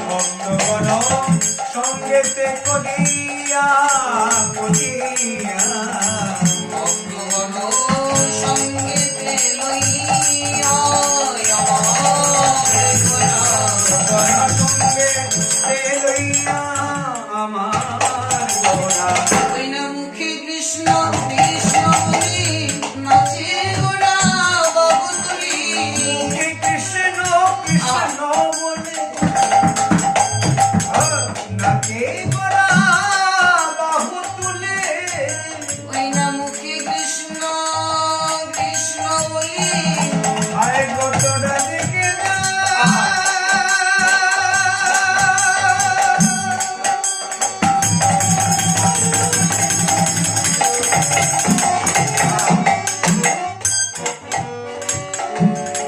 ভক্তগণ সঙ্গীতে করিয়া ভক্তগণ সঙ্গীতে লইয়া মুখে কৃষ্ণ কৃষ্ণ বলি নাচে গোড়া বাবু তুলি কৃষ্ণ কৃষ্ণ বলে নাচে গোড়া বাহু তুলে ওই না মুখে কৃষ্ণ কৃষ্ণ বলি আয় গোটরা দিকে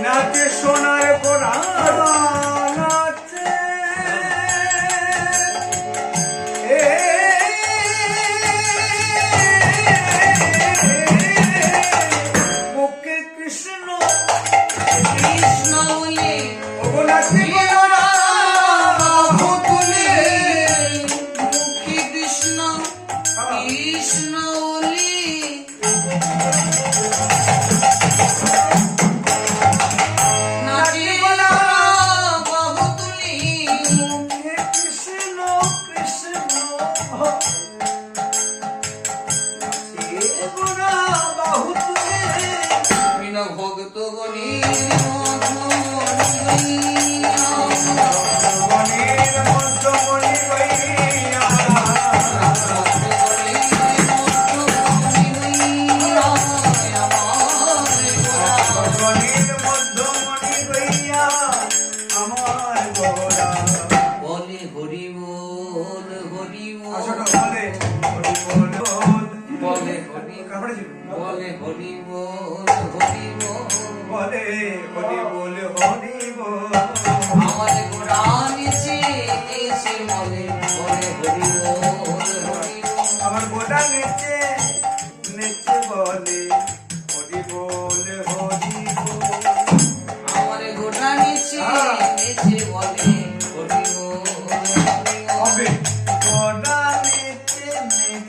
নাচে সোনার গোড়া নাচে মুখে কৃষ্ণ কৃষ্ণ বলি ওগো নাচে গোড়া বাবু তুলি মুখে কৃষ্ণ কৃষ্ণ বলি নাচে গোড়া বাবু তুলি মুখে কৃষ্ণ কৃষ্ণ নাচে গোড়া বাহু তুলে বিনা ভক্ত গণী মনির মধ্যমণি বৈয়া মনির মধ্যমণি বৈয়া আমার গোরা বলে হরি বল হরি আসলে বল বলে হরি বল বলে হরি কাপড়ে ছিল বলে হরি বল হরি বল বলে হরি বল হরি বল আমার গোড়া নিচে এসে বলে বলে হরি বল হরি বল আমার গোটা নেচে নেচে বলে হরি বল হরি বল আমার গোড়া নিচে এসে বলে হরি বল হরি বল হবে গোটা নেচে নেচে